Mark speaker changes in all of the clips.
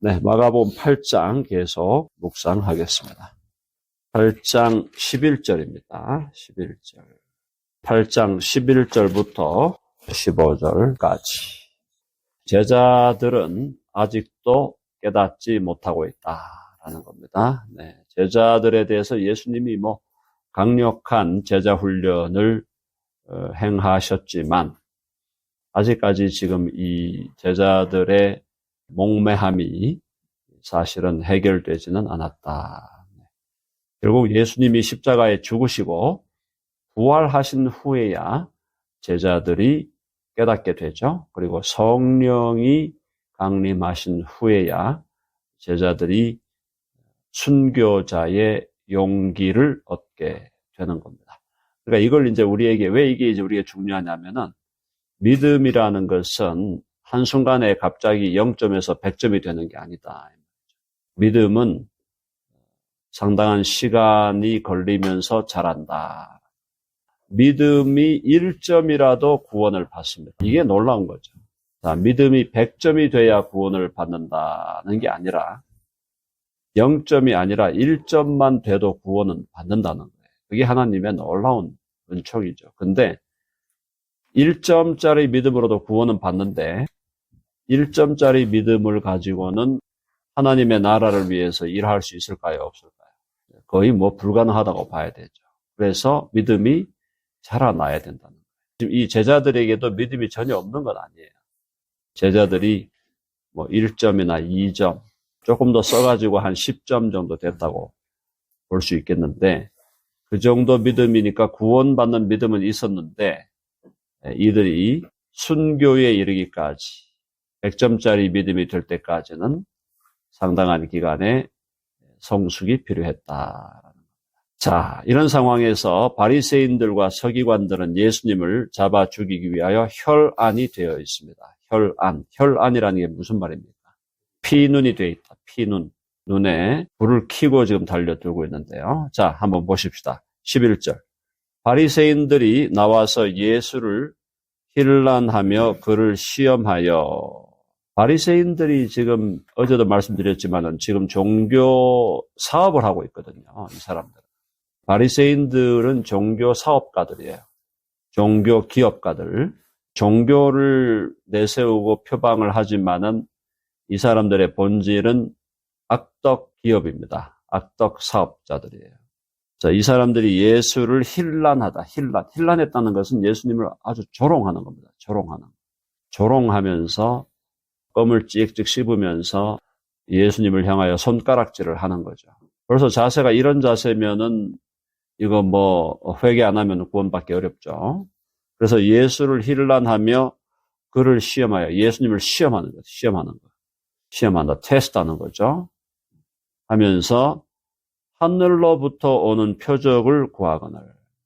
Speaker 1: 네, 마가복음 8장 계속 묵상하겠습니다. 8장 11절입니다. 11절. 8장 11절부터 15절까지. 제자들은 아직도 깨닫지 못하고 있다라는 겁니다. 네, 제자들에 대해서 예수님이 강력한 제자 훈련을 행하셨지만 아직까지 지금 이 제자들의 몽매함이 사실은 해결되지는 않았다. 결국 예수님이 십자가에 죽으시고 부활하신 후에야 제자들이 깨닫게 되죠. 그리고 성령이 강림하신 후에야 제자들이 순교자의 용기를 얻게 되는 겁니다. 그러니까 이걸 이제 우리에게 왜 이게 이제 우리가 중요하냐면은 믿음이라는 것은 한순간에 갑자기 0점에서 100점이 되는 게 아니다. 믿음은 상당한 시간이 걸리면서 자란다. 믿음이 1점이라도 구원을 받습니다. 이게 놀라운 거죠. 자, 믿음이 100점이 돼야 구원을 받는다는 게 아니라 0점이 아니라 1점만 돼도 구원은 받는다는 거예요. 그게 하나님의 놀라운 은총이죠. 근데 1점짜리 믿음으로도 구원은 받는데 1점짜리 믿음을 가지고는 하나님의 나라를 위해서 일할 수 있을까요? 없을까요? 거의 불가능하다고 봐야 되죠. 그래서 믿음이 자라나야 된다는 거예요. 지금 이 제자들에게도 믿음이 전혀 없는 건 아니에요. 제자들이 1점이나 2점, 조금 더 써가지고 한 10점 정도 됐다고 볼 수 있겠는데 그 정도 믿음이니까 구원받는 믿음은 있었는데 이들이 순교에 이르기까지 100점짜리 믿음이 될 때까지는 상당한 기간의 성숙이 필요했다. 자, 이런 상황에서 바리새인들과 서기관들은 예수님을 잡아 죽이기 위하여 혈안이 되어 있습니다. 혈안이라는 게 무슨 말입니까? 피눈이 되어 있다. 피눈. 눈에 불을 켜고 지금 달려들고 있는데요. 자, 한번 보십시다. 11절. 바리새인들이 나와서 예수를 힐난하며 그를 시험하여. 바리새인들이 지금 어제도 말씀드렸지만은 지금 종교 사업을 하고 있거든요. 이 사람들. 바리새인들은 종교 사업가들이에요. 종교 기업가들. 종교를 내세우고 표방을 하지만은 이 사람들의 본질은 악덕 기업입니다. 악덕 사업자들이에요. 자, 이 사람들이 예수를 힐난하다. 힐난했다는 것은 예수님을 아주 조롱하는 겁니다. 조롱하면서 껌을 찍찍 씹으면서 예수님을 향하여 손가락질을 하는 거죠. 그래서 자세가 이런 자세면은 이거 회개 안 하면 구원받기 어렵죠. 그래서 예수를 힐난하며 그를 시험하여 예수님을 시험하는 거죠. 시험한다. 테스트하는 거죠. 하면서 하늘로부터 오는 표적을 구하거늘.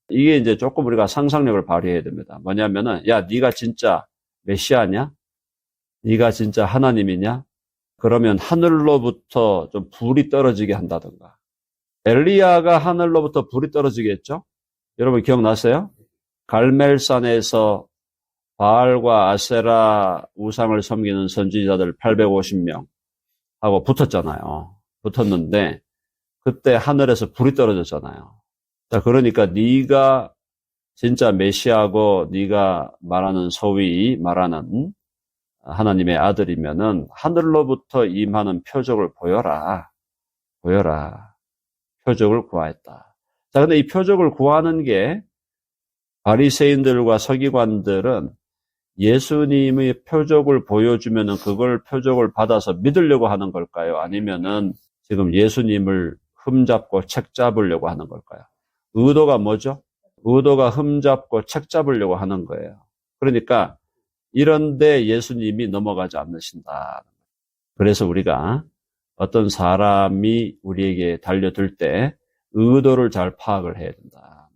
Speaker 1: 이게 이제 조금 우리가 상상력을 발휘해야 됩니다. 뭐냐면은, 야, 네가 진짜 메시아냐? 네가 진짜 하나님이냐? 그러면 하늘로부터 좀 불이 떨어지게 한다든가. 엘리야가 하늘로부터 불이 떨어지게 했죠? 여러분 기억나세요? 갈멜산에서 바알과 아세라 우상을 섬기는 선지자들 850명 하고 붙었잖아요. 붙었는데 그때 하늘에서 불이 떨어졌잖아요. 자, 그러니까 네가 진짜 메시아고 네가 말하는 소위 말하는 하나님의 아들이면은 하늘로부터 임하는 표적을 보여라. 표적을 구하였다. 자, 근데 이 표적을 구하는 게 바리새인들과 서기관들은 예수님의 표적을 보여주면은 그걸 표적을 받아서 믿으려고 하는 걸까요? 아니면은 지금 예수님을 흠잡고 책 잡으려고 하는 걸까요? 의도가 뭐죠? 의도가 흠잡고 책 잡으려고 하는 거예요. 그러니까 이런데 예수님이 넘어가지 않으신다. 그래서 우리가 어떤 사람이 우리에게 달려들 때 의도를 잘 파악을 해야 된다.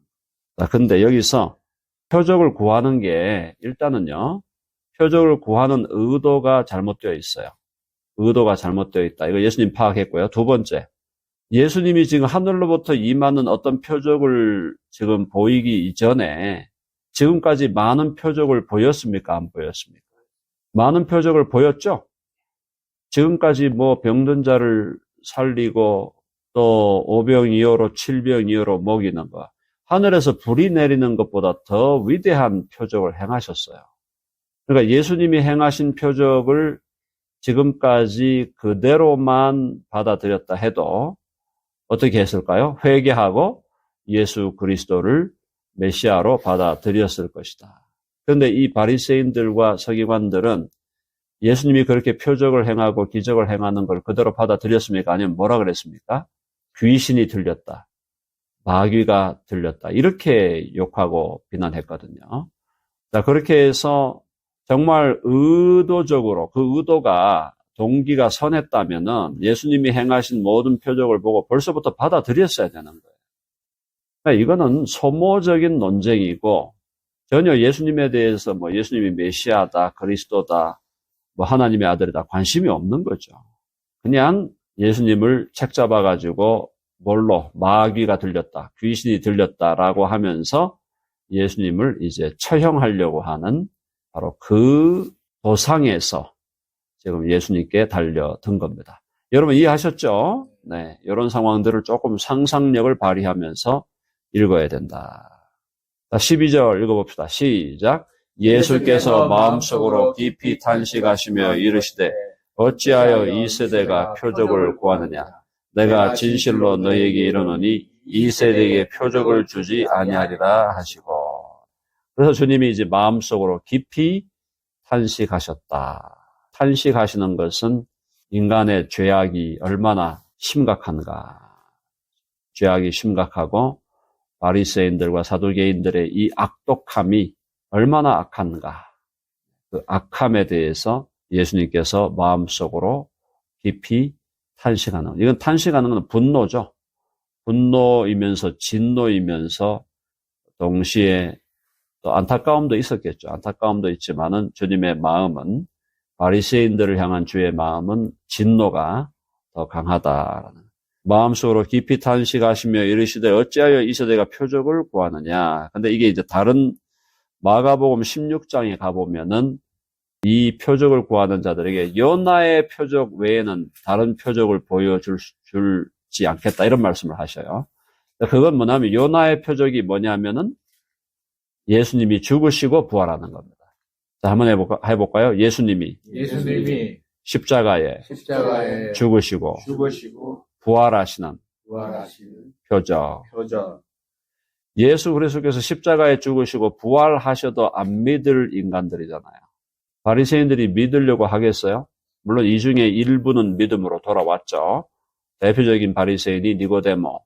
Speaker 1: 자, 근데 여기서 표적을 구하는 게 일단은요, 표적을 구하는 의도가 잘못되어 있어요. 의도가 잘못되어 있다. 이거 예수님 파악했고요. 두 번째, 예수님이 지금 하늘로부터 임하는 어떤 표적을 지금 보이기 이전에 지금까지 많은 표적을 보였습니까? 안 보였습니까? 많은 표적을 보였죠? 지금까지 뭐 병든 자를 살리고 또 오병이어로 칠병이어로 먹이는 것, 하늘에서 불이 내리는 것보다 더 위대한 표적을 행하셨어요. 그러니까 예수님이 행하신 표적을 지금까지 그대로만 받아들였다 해도 어떻게 했을까요? 회개하고 예수 그리스도를 메시아로 받아들였을 것이다. 그런데 이 바리새인들과 서기관들은 예수님이 그렇게 표적을 행하고 기적을 행하는 걸 그대로 받아들였습니까? 아니면 뭐라 그랬습니까? 귀신이 들렸다. 마귀가 들렸다. 이렇게 욕하고 비난했거든요. 자, 그렇게 해서 정말 의도적으로 그 의도가 동기가 선했다면은 예수님이 행하신 모든 표적을 보고 벌써부터 받아들였어야 되는 거예요. 그러니까 이거는 소모적인 논쟁이고 전혀 예수님에 대해서 뭐 예수님이 메시아다, 그리스도다, 뭐 하나님의 아들이다 관심이 없는 거죠. 그냥 예수님을 책 잡아가지고 뭘로 마귀가 들렸다, 귀신이 들렸다라고 하면서 예수님을 이제 처형하려고 하는 바로 그 도상에서 지금 예수님께 달려든 겁니다. 여러분 이해하셨죠? 네, 이런 상황들을 조금 상상력을 발휘하면서 읽어야 된다. 12절 읽어봅시다. 시작. 예수께서 마음속으로 깊이 탄식하시며 이르시되 어찌하여 이 세대가 표적을 구하느냐. 내가 진실로 너희에게 이르노니 이 세대에게 표적을 주지 아니하리라 하시고. 그래서 주님이 이제 마음속으로 깊이 탄식하셨다. 탄식하시는 것은 인간의 죄악이 얼마나 심각한가. 죄악이 심각하고 바리새인들과 사두개인들의 이 악독함이 얼마나 악한가. 그 악함에 대해서 예수님께서 마음속으로 깊이 탄식하는. 이건 탄식하는 건 분노죠. 분노이면서 진노이면서 동시에 또 안타까움도 있었겠죠. 안타까움도 있지만은 주님의 마음은 바리새인들을 향한 주의 마음은 진노가 더 강하다라는. 마음속으로 깊이 탄식하시며 이르시되 어찌하여 이 세대가 표적을 구하느냐. 근데 이게 이제 다른 마가복음 16장에 가보면은 이 표적을 구하는 자들에게 요나의 표적 외에는 다른 표적을 보여줄지 않겠다 이런 말씀을 하셔요. 그건 뭐냐면 요나의 표적이 뭐냐면은 예수님이 죽으시고 부활하는 겁니다. 자, 한번 해볼까요? 예수님이 십자가에 죽으시고 부활하시는 표적. 예수 그리스도께서 십자가에 죽으시고 부활하셔도 안 믿을 인간들이잖아요. 바리새인들이 믿으려고 하겠어요? 물론 이 중에 일부는 믿음으로 돌아왔죠. 대표적인 바리새인이 니고데모,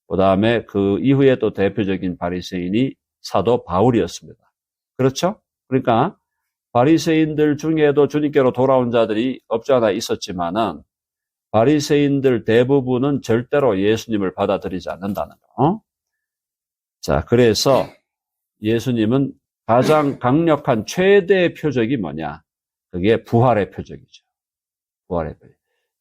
Speaker 1: 그 다음에 그 이후에 또 대표적인 바리새인이 사도 바울이었습니다. 그렇죠? 그러니까 바리새인들 중에도 주님께로 돌아온 자들이 없지 않아 있었지만은 바리새인들 대부분은 절대로 예수님을 받아들이지 않는다는 거. 자, 그래서 예수님은 가장 강력한 최대의 표적이 뭐냐? 그게 부활의 표적이죠. 부활의 표적.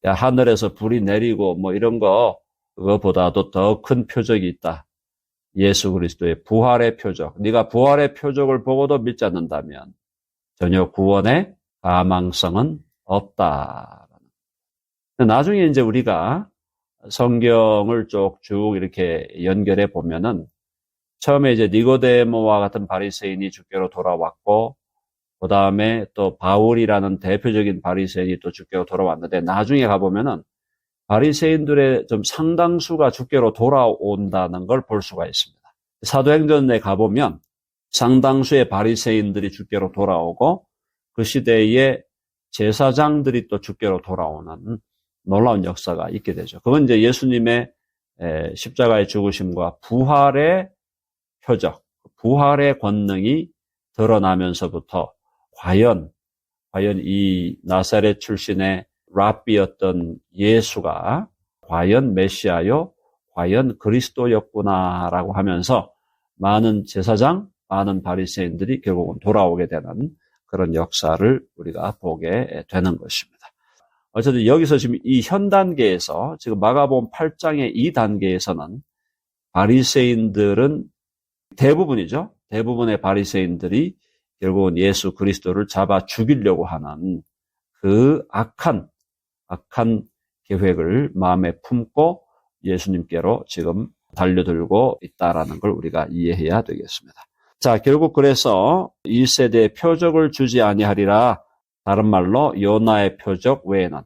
Speaker 1: 야, 하늘에서 불이 내리고 뭐 이런 거 그거보다도 더 큰 표적이 있다. 예수 그리스도의 부활의 표적. 네가 부활의 표적을 보고도 믿지 않는다면 전혀 구원의 가망성은 없다. 나중에 이제 우리가 성경을 쭉 이렇게 연결해 보면은 처음에 이제 니고데모와 같은 바리새인이 주께로 돌아왔고 그 다음에 또 바울이라는 대표적인 바리새인이 또 주께로 돌아왔는데 나중에 가보면은 바리새인들의 좀 상당수가 주께로 돌아온다는 걸 볼 수가 있습니다. 사도행전에 가보면 상당수의 바리새인들이 주께로 돌아오고 그 시대에 제사장들이 또 주께로 돌아오는 놀라운 역사가 있게 되죠. 그건 이제 예수님의 십자가의 죽으심과 부활의 표적, 부활의 권능이 드러나면서부터 과연 이 나사렛 출신의 랍비였던 예수가 과연 메시아요, 과연 그리스도였구나라고 하면서 많은 제사장, 많은 바리새인들이 결국은 돌아오게 되는 그런 역사를 우리가 보게 되는 것입니다. 어쨌든 여기서 지금 이 현 단계에서 지금 마가복음 8장의 이 단계에서는 바리새인들은 대부분이죠. 대부분의 바리새인들이 결국은 예수 그리스도를 잡아 죽이려고 하는 그 악한 악한 계획을 마음에 품고 예수님께로 지금 달려들고 있다라는 걸 우리가 이해해야 되겠습니다. 자, 결국 그래서 이 세대에 표적을 주지 아니하리라. 다른 말로 요나의 표적 외에는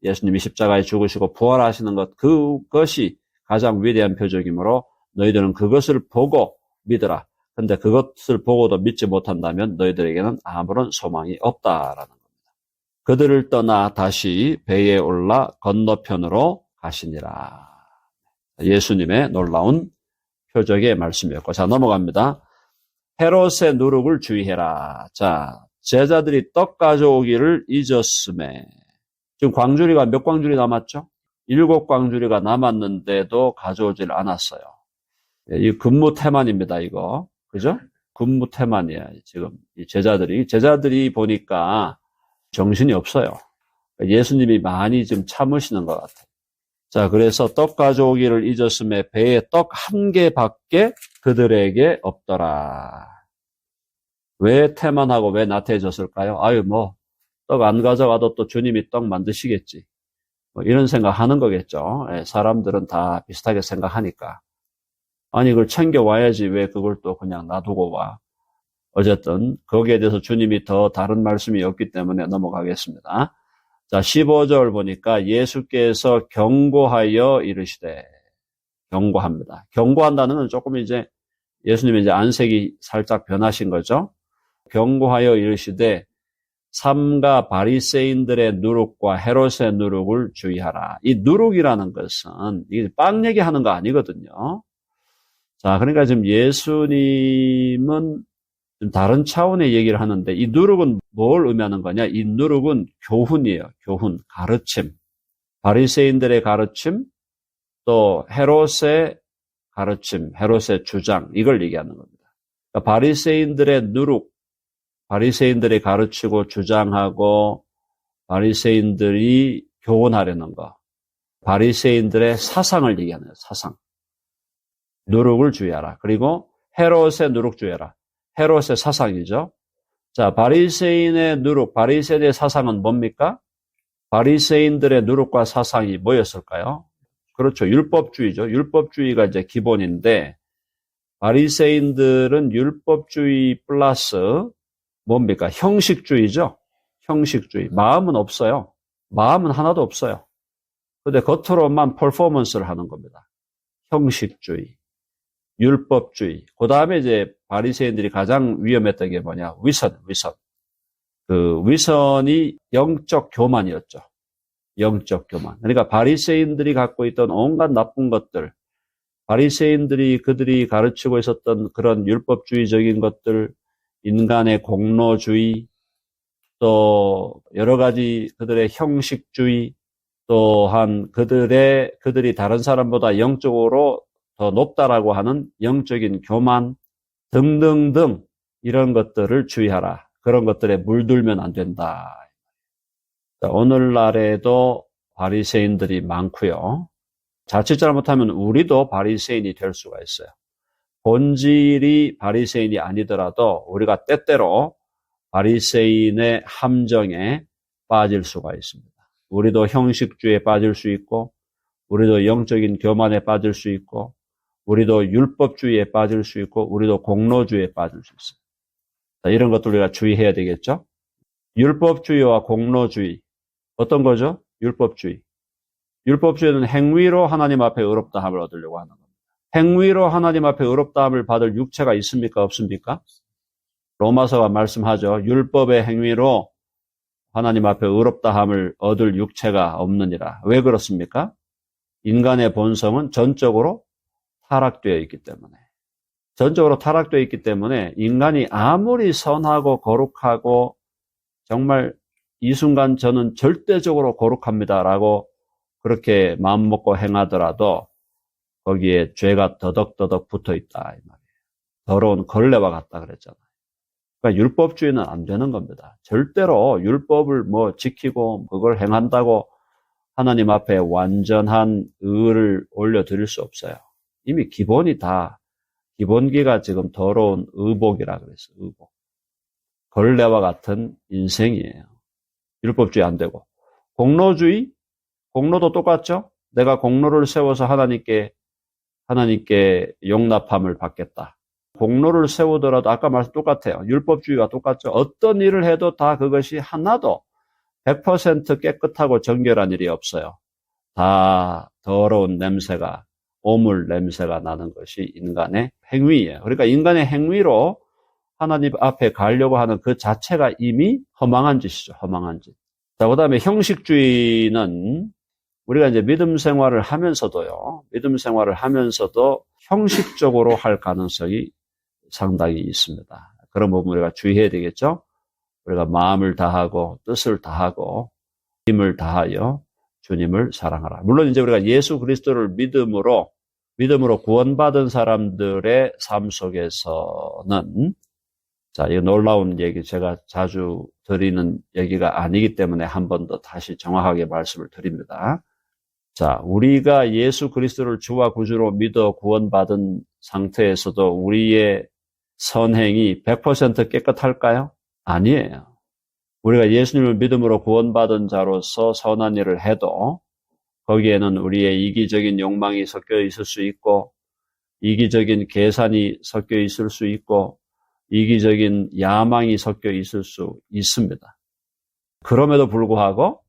Speaker 1: 예수님이 십자가에 죽으시고 부활하시는 것, 그것이 가장 위대한 표적이므로 너희들은 그것을 보고 믿으라. 근데 그것을 보고도 믿지 못한다면 너희들에게는 아무런 소망이 없다라는 겁니다. 그들을 떠나 다시 배에 올라 건너편으로 가시니라. 예수님의 놀라운 표적의 말씀이었고, 자, 넘어갑니다. 헤롯의 누룩을 주의해라. 자, 제자들이 떡 가져오기를 잊었음에, 지금 광주리가 몇 광주리 남았죠? 7광주리가 남았는데도 가져오질 않았어요. 이 근무 태만입니다, 이거. 그죠? 근무 태만이야, 지금. 이 제자들이 보니까 정신이 없어요. 예수님이 많이 좀 참으시는 것 같아요. 자, 그래서 떡 가져오기를 잊었음에 배에 떡 1개밖에 그들에게 없더라. 왜 태만하고 왜 나태해졌을까요? 떡 안 가져가도 또 주님이 떡 만드시겠지. 이런 생각하는 거겠죠. 사람들은 다 비슷하게 생각하니까. 아니, 그걸 챙겨와야지 왜 그걸 또 그냥 놔두고 와. 어쨌든 거기에 대해서 주님이 더 다른 말씀이 없기 때문에 넘어가겠습니다. 자, 15절 보니까 예수께서 경고하여 이르시되, 경고합니다. 경고한다는 건 조금 이제 예수님이 이제 안색이 살짝 변하신 거죠. 경고하여 이르시되 삼가 바리새인들의 누룩과 헤롯의 누룩을 주의하라. 이 누룩이라는 것은 이게 빵 얘기하는 거 아니거든요. 자, 그러니까 지금 예수님은 좀 다른 차원의 얘기를 하는데 이 누룩은 뭘 의미하는 거냐? 이 누룩은 교훈이에요. 교훈, 가르침. 바리새인들의 가르침, 또 헤롯의 가르침, 헤롯의 주장, 이걸 얘기하는 겁니다. 그러니까 바리새인들의 누룩, 바리새인들이 가르치고 주장하고 바리새인들이 교훈하려는 거, 바리새인들의 사상을 얘기하는 거예요. 사상. 누룩을 주의하라. 그리고 헤롯의 누룩 주의하라. 헤롯의 사상이죠. 자, 바리새인의 누룩, 바리새인의 사상은 뭡니까? 바리새인들의 누룩과 사상이 뭐였을까요? 그렇죠. 율법주의죠. 율법주의가 이제 기본인데, 바리새인들은 율법주의 플러스 뭡니까? 형식주의죠. 형식주의. 마음은 없어요. 마음은 하나도 없어요. 근데 겉으로만 퍼포먼스를 하는 겁니다. 형식주의. 율법주의. 그 다음에 이제 바리새인들이 가장 위험했던 게 뭐냐? 위선. 그 위선이 영적 교만이었죠. 영적 교만. 그러니까 바리새인들이 갖고 있던 온갖 나쁜 것들, 바리새인들이 그들이 가르치고 있었던 그런 율법주의적인 것들, 인간의 공로주의, 또 여러 가지 그들의 형식주의, 또한 그들이 다른 사람보다 영적으로 더 높다라고 하는 영적인 교만 등등등 이런 것들을 주의하라. 그런 것들에 물들면 안 된다. 오늘날에도 바리새인들이 많고요. 자칫 잘못하면 우리도 바리새인이 될 수가 있어요. 본질이 바리새인이 아니더라도 우리가 때때로 바리새인의 함정에 빠질 수가 있습니다. 우리도 형식주의에 빠질 수 있고, 우리도 영적인 교만에 빠질 수 있고, 우리도 율법주의에 빠질 수 있고, 우리도 공로주의에 빠질 수 있어요. 자, 이런 것들 우리가 주의해야 되겠죠? 율법주의와 공로주의. 어떤 거죠? 율법주의. 율법주의는 행위로 하나님 앞에 의롭다함을 얻으려고 하는 겁니다. 행위로 하나님 앞에 의롭다함을 받을 육체가 있습니까? 없습니까? 로마서가 말씀하죠. 율법의 행위로 하나님 앞에 의롭다함을 얻을 육체가 없느니라. 왜 그렇습니까? 인간의 본성은 전적으로 타락되어 있기 때문에 인간이 아무리 선하고 거룩하고 정말 이 순간 저는 절대적으로 거룩합니다라고 그렇게 마음먹고 행하더라도 거기에 죄가 더덕더덕 붙어있다 이 말이에요. 더러운 걸레와 같다 그랬잖아요. 그러니까 율법주의는 안 되는 겁니다. 절대로 율법을 지키고 그걸 행한다고 하나님 앞에 완전한 의를 올려드릴 수 없어요. 이미 기본기가 지금 더러운 의복이라 그랬어요. 의복. 걸레와 같은 인생이에요. 율법주의 안 되고. 공로주의? 공로도 똑같죠? 내가 공로를 세워서 하나님께 용납함을 받겠다. 공로를 세우더라도 아까 말씀 똑같아요. 율법주의가 똑같죠. 어떤 일을 해도 다 그것이 하나도 100% 깨끗하고 정결한 일이 없어요. 다 더러운 냄새가, 오물 냄새가 나는 것이 인간의 행위예요. 그러니까 인간의 행위로 하나님 앞에 가려고 하는 그 자체가 이미 허망한 짓이죠. 허망한 짓. 자, 그 다음에 형식주의는 우리가 이제 믿음 생활을 하면서도 형식적으로 할 가능성이 상당히 있습니다. 그런 부분 우리가 주의해야 되겠죠? 우리가 마음을 다하고 뜻을 다하고 힘을 다하여 주님을 사랑하라. 물론 이제 우리가 예수 그리스도를 믿음으로 구원받은 사람들의 삶 속에서는, 자, 이 놀라운 얘기 제가 자주 드리는 얘기가 아니기 때문에 한 번 더 다시 정확하게 말씀을 드립니다. 자, 우리가 예수 그리스도를 주와 구주로 믿어 구원받은 상태에서도 우리의 선행이 100% 깨끗할까요? 아니에요. 우리가 예수님을 믿음으로 구원받은 자로서 선한 일을 해도 거기에는 우리의 이기적인 욕망이 섞여 있을 수 있고, 이기적인 계산이 섞여 있을 수 있고, 이기적인 야망이 섞여 있을 수 있습니다. 그럼에도 불구하고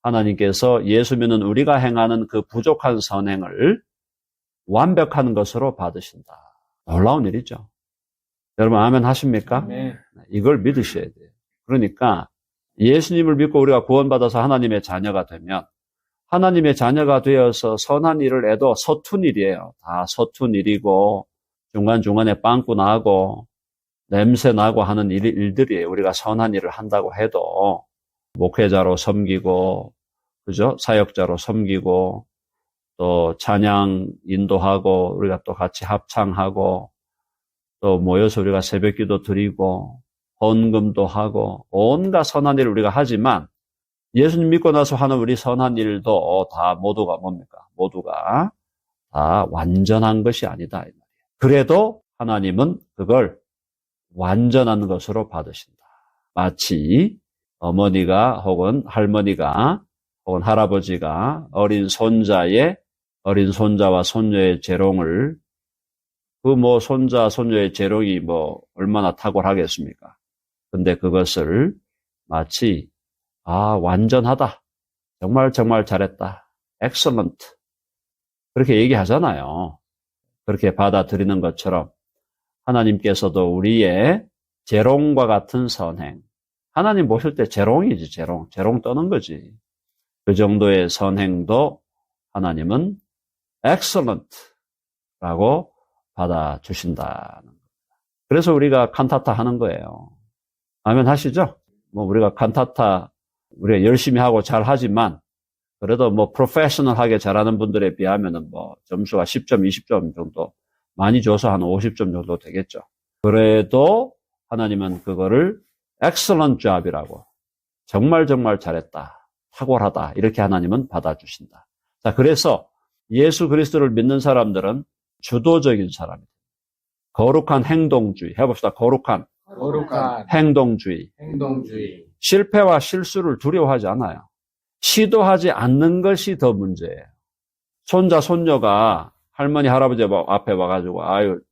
Speaker 1: 하나님께서 예수 믿는 우리가 행하는 그 부족한 선행을 완벽한 것으로 받으신다. 놀라운 일이죠. 여러분 아멘 하십니까?
Speaker 2: 네.
Speaker 1: 이걸 믿으셔야 돼요. 그러니까 예수님을 믿고 우리가 구원받아서 하나님의 자녀가 되면, 하나님의 자녀가 되어서 선한 일을 해도 서툰 일이에요. 다 서툰 일이고 중간중간에 빵꾸 나고 냄새 나고 하는 일들이에요. 우리가 선한 일을 한다고 해도 목회자로 섬기고, 그죠? 사역자로 섬기고, 또 찬양 인도하고, 우리가 또 같이 합창하고, 또 모여서 우리가 새벽기도 드리고, 헌금도 하고, 온갖 선한 일을 우리가 하지만, 예수님 믿고 나서 하는 우리 선한 일도 다 모두가 뭡니까? 모두가 다 완전한 것이 아니다. 이 말이에요. 그래도 하나님은 그걸 완전한 것으로 받으신다. 마치 어머니가 혹은 할머니가 혹은 할아버지가 어린 손자와 손녀의 재롱을, 손자, 손녀의 재롱이 얼마나 탁월하겠습니까? 근데 그것을 마치, 완전하다. 정말 잘했다. excellent. 그렇게 얘기하잖아요. 그렇게 받아들이는 것처럼 하나님께서도 우리의 재롱과 같은 선행, 하나님 보실 때 재롱이지, 재롱 떠는 거지. 그 정도의 선행도 하나님은 excellent라고 받아주신다는 겁니다. 그래서 우리가 칸타타 하는 거예요. 아멘 하시죠? 우리가 칸타타 우리가 열심히 하고 잘 하지만 그래도 프로페셔널하게 잘하는 분들에 비하면은 점수가 10점, 20점 정도 많이 줘서 한 50점 정도 되겠죠. 그래도 하나님은 그거를 excellent job이라고, 정말 잘했다, 탁월하다, 이렇게 하나님은 받아주신다. 자, 그래서 예수 그리스도를 믿는 사람들은 주도적인 사람이다. 거룩한 행동주의. 해봅시다. 거룩한 행동주의. 실패와 실수를 두려워하지 않아요. 시도하지 않는 것이 더 문제예요. 손자, 손녀가 할머니, 할아버지 앞에 와가지고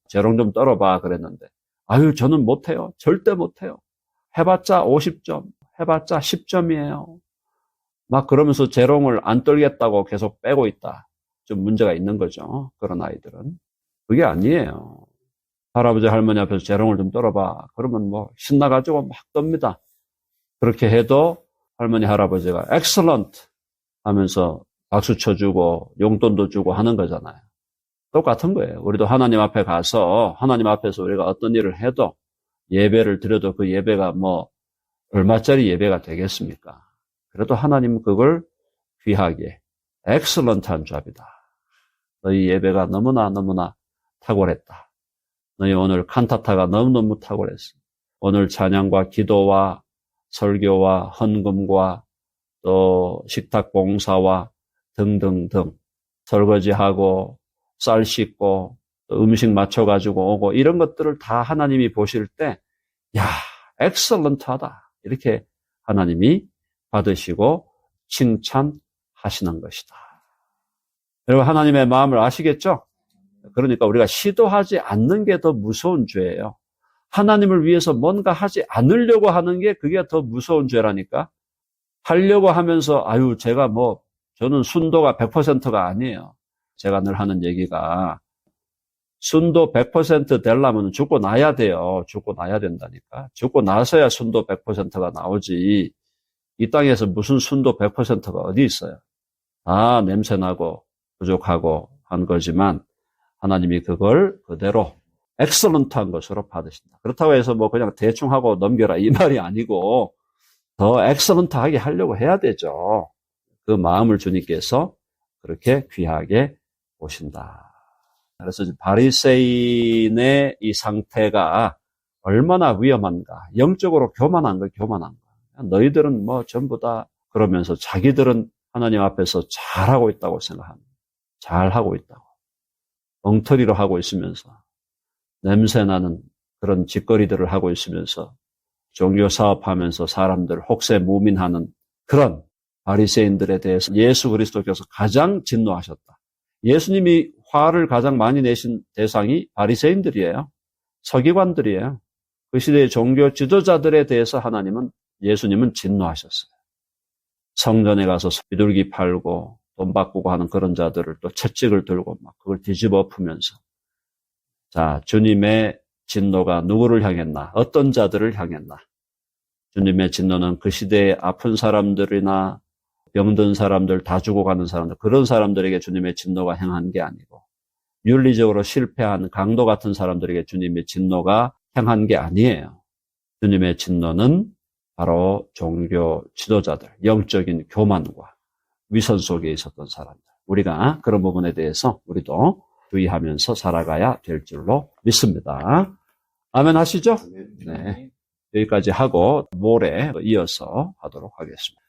Speaker 1: 재롱 좀 떨어봐 그랬는데, 저는 못해요. 절대 못해요. 해봤자 50점, 해봤자 10점이에요. 막 그러면서 재롱을 안 떨겠다고 계속 빼고 있다. 좀 문제가 있는 거죠. 그런 아이들은. 그게 아니에요. 할아버지, 할머니 앞에서 재롱을 좀 떨어봐. 그러면 신나가지고 막 떱니다. 그렇게 해도 할머니, 할아버지가 excellent 하면서 박수 쳐주고 용돈도 주고 하는 거잖아요. 똑같은 거예요. 우리도 하나님 앞에 가서 하나님 앞에서 우리가 어떤 일을 해도, 예배를 드려도 그 예배가 얼마짜리 예배가 되겠습니까? 그래도 하나님은 그걸 귀하게 excellent한 잡이다. 너희 예배가 너무나 탁월했다. 너희 오늘 칸타타가 너무너무 탁월했어. 오늘 찬양과 기도와 설교와 헌금과 또 식탁 봉사와 등등등, 설거지하고 쌀 씻고 음식 맞춰가지고 오고, 이런 것들을 다 하나님이 보실 때, 엑셀런트하다, 이렇게 하나님이 받으시고 칭찬하신다. 하시는 것이다. 여러분 하나님의 마음을 아시겠죠? 그러니까 우리가 시도하지 않는 게 더 무서운 죄예요. 하나님을 위해서 뭔가 하지 않으려고 하는 게 그게 더 무서운 죄라니까. 하려고 하면서 저는 순도가 100%가 아니에요. 제가 늘 하는 얘기가 순도 100% 되려면 죽고 나야 돼요. 죽고 나야 된다니까. 죽고 나서야 순도 100%가 나오지. 이 땅에서 무슨 순도 100%가 어디 있어요. 냄새나고 부족하고 한 거지만 하나님이 그걸 그대로 엑설런트한 것으로 받으신다. 그렇다고 해서 그냥 대충 하고 넘겨라 이 말이 아니고 더 엑설런트하게 하려고 해야 되죠. 그 마음을 주님께서 그렇게 귀하게 보신다. 그래서 바리새인의 이 상태가 얼마나 위험한가. 영적으로 교만한 거. 너희들은 전부 다 그러면서 자기들은 하나님 앞에서 잘하고 있다고 생각합니다. 잘하고 있다고. 엉터리로 하고 있으면서 냄새나는 그런 짓거리들을 하고 있으면서 종교 사업하면서 사람들 혹세무민하는 그런 바리새인들에 대해서 예수 그리스도께서 가장 진노하셨다. 예수님이 화를 가장 많이 내신 대상이 바리새인들이에요. 서기관들이에요. 그 시대의 종교 지도자들에 대해서 예수님은 진노하셨어요. 성전에 가서 비둘기 팔고 돈 바꾸고 하는 그런 자들을 또 채찍을 들고 막 그걸 뒤집어 엎으면서 주님의 진노가 누구를 향했나? 어떤 자들을 향했나? 주님의 진노는 그 시대에 아픈 사람들이나 병든 사람들, 다 죽어가는 사람들, 그런 사람들에게 주님의 진노가 향한 게 아니고 윤리적으로 실패한 강도 같은 사람들에게 주님의 진노가 향한 게 아니에요. 주님의 진노는 바로 종교 지도자들, 영적인 교만과 위선 속에 있었던 사람들. 우리가 그런 부분에 대해서 우리도 주의하면서 살아가야 될 줄로 믿습니다. 아멘 하시죠? 네. 여기까지 하고 모레 이어서 하도록 하겠습니다.